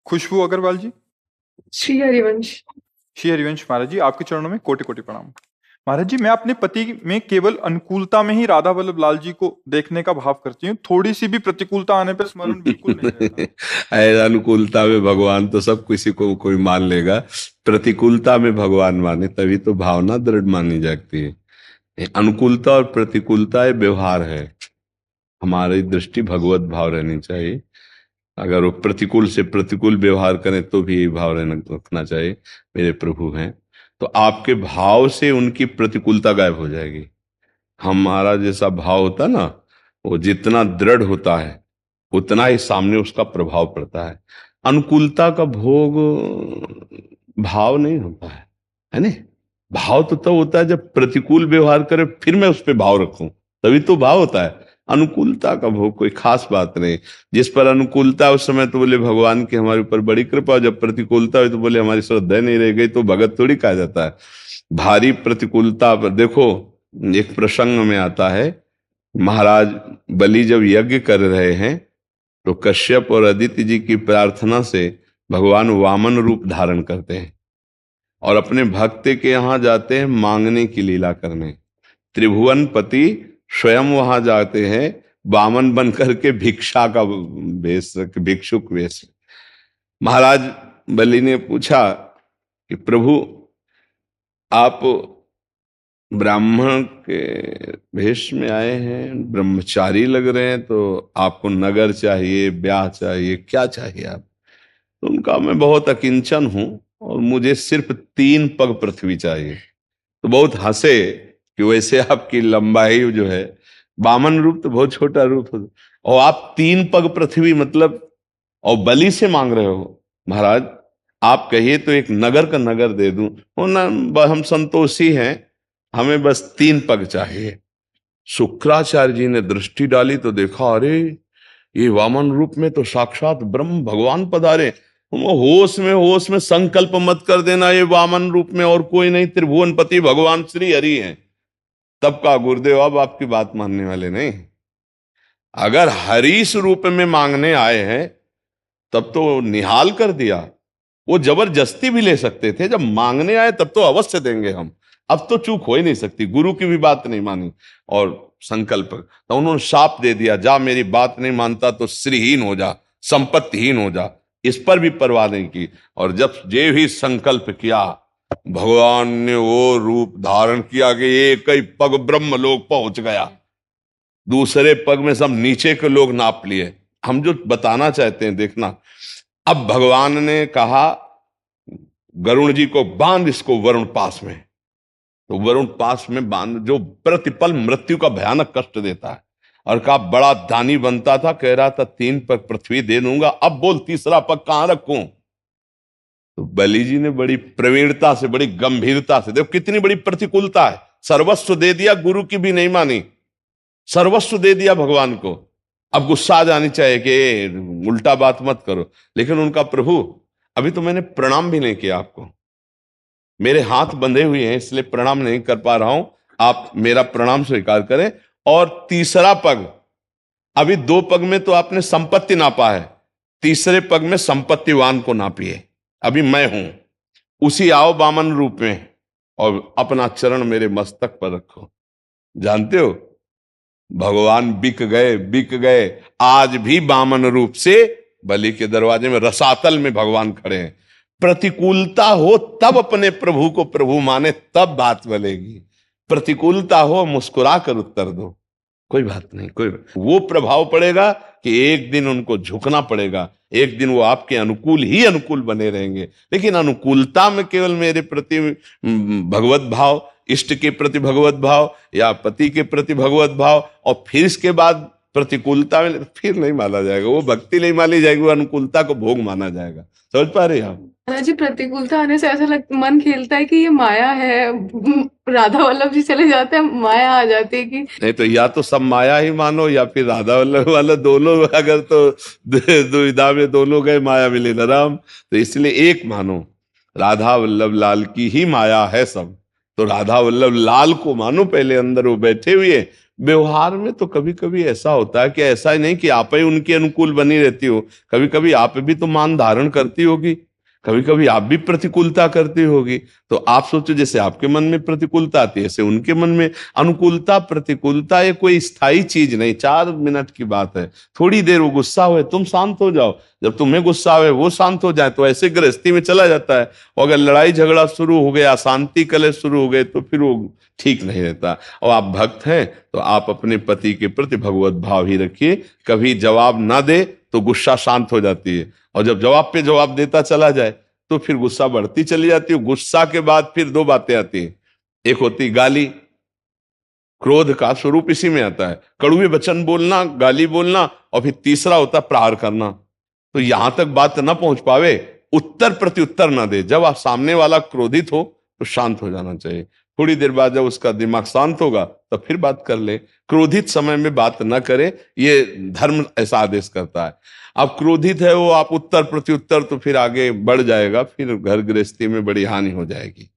खुशबू अग्रवाल जी। श्री हरिवंश। श्री हरिवंश महाराज जी, आपके चरणों में कोटि कोटि प्रणाम। महाराज जी, मैं अपने पति में केवल अनुकूलता में ही राधा वल्लभ लाल जी को देखने का भाव करती हूँ। थोड़ी सी भी प्रतिकूलता आने पर स्मरण बिल्कुल नहीं रहता। ऐसा अनुकूलता में भगवान तो सब किसी को कोई मान लेगा, प्रतिकूलता में भगवान माने तभी तो भावना दृढ़ मानी जाती है। अनुकूलता और प्रतिकूलता ये व्यवहार है, हमारी दृष्टि भगवत भाव रहनी चाहिए। अगर वो प्रतिकूल से प्रतिकूल व्यवहार करें तो भी यही भाव रखना चाहिए, मेरे प्रभु हैं। तो आपके भाव से उनकी प्रतिकूलता गायब हो जाएगी। हमारा जैसा भाव होता ना, वो जितना दृढ़ होता है उतना ही सामने उसका प्रभाव पड़ता है। अनुकूलता का भोग भाव नहीं होता है नहीं। भाव तो तब होता है जब प्रतिकूल व्यवहार करे फिर मैं उस पर भाव रखूं, तभी तो भाव होता है। अनुकूलता का भोग कोई खास बात नहीं। जिस पर अनुकूलता उस समय तो बोले भगवान की हमारे ऊपर बड़ी कृपा, जब प्रतिकूलता हुई तो बोले हमारी श्रद्धा नहीं रह गई, तो भगत थोड़ी कहा जाता है। भारी प्रतिकूलता पर देखो, एक प्रसंग में आता है, महाराज बलि जब यज्ञ कर रहे हैं तो कश्यप और अदिति जी की प्रार्थना से भगवान वामन रूप धारण करते हैं और अपने भक्त के यहां जाते हैं मांगने की लीला करने। त्रिभुवन पति स्वयं वहां जाते हैं वामन बन करके भिक्षा का वेश, भिक्षुक वेश। महाराज बलि ने पूछा कि प्रभु आप ब्राह्मण के भेष में आए हैं, ब्रह्मचारी लग रहे हैं, तो आपको नगर चाहिए, ब्याह चाहिए, क्या चाहिए आप? तो उनका मैं बहुत अकिंचन हूं और मुझे सिर्फ 3 पग पृथ्वी चाहिए। तो बहुत हंसे कि वैसे आपकी लंबाई जो है, वामन रूप तो बहुत छोटा रूप है, और आप 3 पग पृथ्वी मतलब, और बलि से मांग रहे हो। महाराज आप कहिए तो एक नगर का नगर दे दूं, वो ना, हम संतोषी हैं, हमें बस 3 पग चाहिए। शुक्राचार्य जी ने दृष्टि डाली तो देखा, अरे ये वामन रूप में तो साक्षात ब्रह्म भगवान पधारे। होश में संकल्प मत कर देना ये वामन रूप में और कोई नहीं, त्रिभुवनपति भगवान श्री हरि हैं। तब का गुरुदेव अब आपकी बात मानने वाले नहीं। अगर हरीश रूप में मांगने आए हैं तब तो निहाल कर दिया। वो जबरदस्ती भी ले सकते थे, जब मांगने आए तब तो अवश्य देंगे हम। अब तो चूक हो ही नहीं सकती, गुरु की भी बात नहीं मानी और संकल्प, तो उन्होंने शाप दे दिया, जा मेरी बात नहीं मानता तो श्रीहीन हो जा, संपत्तिहीन हो जा। इस पर भी परवाह नहीं की, और जब जे भी संकल्प किया भगवान ने वो रूप धारण किया कि एक ही पग ब्रह्म लोक पहुंच गया, दूसरे पग में सब नीचे के लोग नाप लिए। हम जो बताना चाहते हैं देखना, अब भगवान ने कहा गरुण जी को बांध इसको वरुण पास में, तो वरुण पास में बांध, जो प्रतिपल मृत्यु का भयानक कष्ट देता है, और कहा बड़ा दानी बनता था, कह रहा था 3 पग पृथ्वी दे दूंगा, अब बोल तीसरा पग कहां रखूं? तो बलि जी ने बड़ी प्रवीणता से, बड़ी गंभीरता से, देखो कितनी बड़ी प्रतिकूलता है, सर्वस्व दे दिया, गुरु की भी नहीं मानी, सर्वस्व दे दिया भगवान को। अब गुस्सा आ जानी चाहिए कि उल्टा बात मत करो, लेकिन उनका प्रभु अभी तो मैंने प्रणाम भी नहीं किया आपको, मेरे हाथ बंधे हुए हैं इसलिए प्रणाम नहीं कर पा रहा हूं, आप मेरा प्रणाम स्वीकार करें। और तीसरा पग, अभी 2 पग में तो आपने संपत्ति नापा है, तीसरे पग में संपत्तिवान को नापिए, अभी मैं हूं, उसी आओ वामन रूप में और अपना चरण मेरे मस्तक पर रखो। जानते हो भगवान बिक गए। आज भी वामन रूप से बलि के दरवाजे में रसातल में भगवान खड़े हैं। प्रतिकूलता हो तब अपने प्रभु को प्रभु माने, तब बात बनेगी। प्रतिकूलता हो मुस्कुरा कर उत्तर दो, कोई बात नहीं, वो प्रभाव पड़ेगा कि एक दिन उनको झुकना पड़ेगा, एक दिन वो आपके अनुकूल ही अनुकूल बने रहेंगे। लेकिन अनुकूलता में केवल मेरे प्रति भगवत भाव, इष्ट के प्रति भगवत भाव या पति के प्रति भगवत भाव, और फिर इसके बाद प्रतिकूलता में फिर नहीं माना जाएगा, वो भक्ति नहीं मानी जाएगी, वो अनुकूलता को भोग माना जाएगा। समझ पा रहे हैं आप? जी, प्रतिकूलता आने से ऐसा मन खेलता है कि ये माया है, राधा वल्लभ जी चले जाते हैं, माया आ जाती है कि नहीं, तो या तो सब माया ही मानो या फिर राधा वल्लभ वाला, दोनों अगर तो दुविधा में दोनों गए, माया मिले न राम। तो इसलिए एक मानो, राधा वल्लभ लाल की ही माया है सब, तो राधा वल्लभ लाल को मानो पहले अंदर वो बैठे हुए। व्यवहार में तो कभी कभी ऐसा होता है कि ऐसा ही नहीं कि आप ही उनके अनुकूल बनी रहती हो, कभी कभी आप भी तो मान धारण करती होगी, कभी कभी आप भी प्रतिकूलता करती होगी। तो आप सोचो जैसे आपके मन में प्रतिकूलता आती है ऐसे उनके मन में अनुकूलता प्रतिकूलता, ये कोई स्थायी चीज नहीं, 4 मिनट की बात है। थोड़ी देर वो गुस्सा हुए तुम शांत हो जाओ, जब तुम्हें गुस्सा आवे वो शांत हो जाए, तो ऐसे गृहस्थी में चला जाता है। और अगर लड़ाई झगड़ा शुरू हो गया, शांति कलह शुरू हो गए, तो फिर वो ठीक नहीं रहता। और आप भक्त हैं तो आप अपने पति के प्रति भगवत भाव ही रखिए। कभी जवाब ना दे तो गुस्सा शांत हो जाती है, और जब जवाब पे जवाब देता चला जाए तो फिर गुस्सा बढ़ती चली जाती है। गुस्सा के बाद फिर 2 बातें आती हैं, एक होती गाली, क्रोध का स्वरूप इसी में आता है, कड़वे वचन बोलना, गाली बोलना, और फिर तीसरा होता प्रहार करना। तो यहां तक बात ना पहुंच पावे, उत्तर प्रत्युत्तर ना दे। जब आप सामने वाला क्रोधित हो तो शांत हो जाना चाहिए। थोड़ी देर बाद जब उसका दिमाग शांत होगा तब फिर बात कर ले। क्रोधित समय में बात ना करे, ये धर्म ऐसा आदेश करता है। आप क्रोधित है वो आप उत्तर प्रत्युत्तर, तो फिर आगे बढ़ जाएगा, फिर घर गृहस्थी में बड़ी हानि हो जाएगी।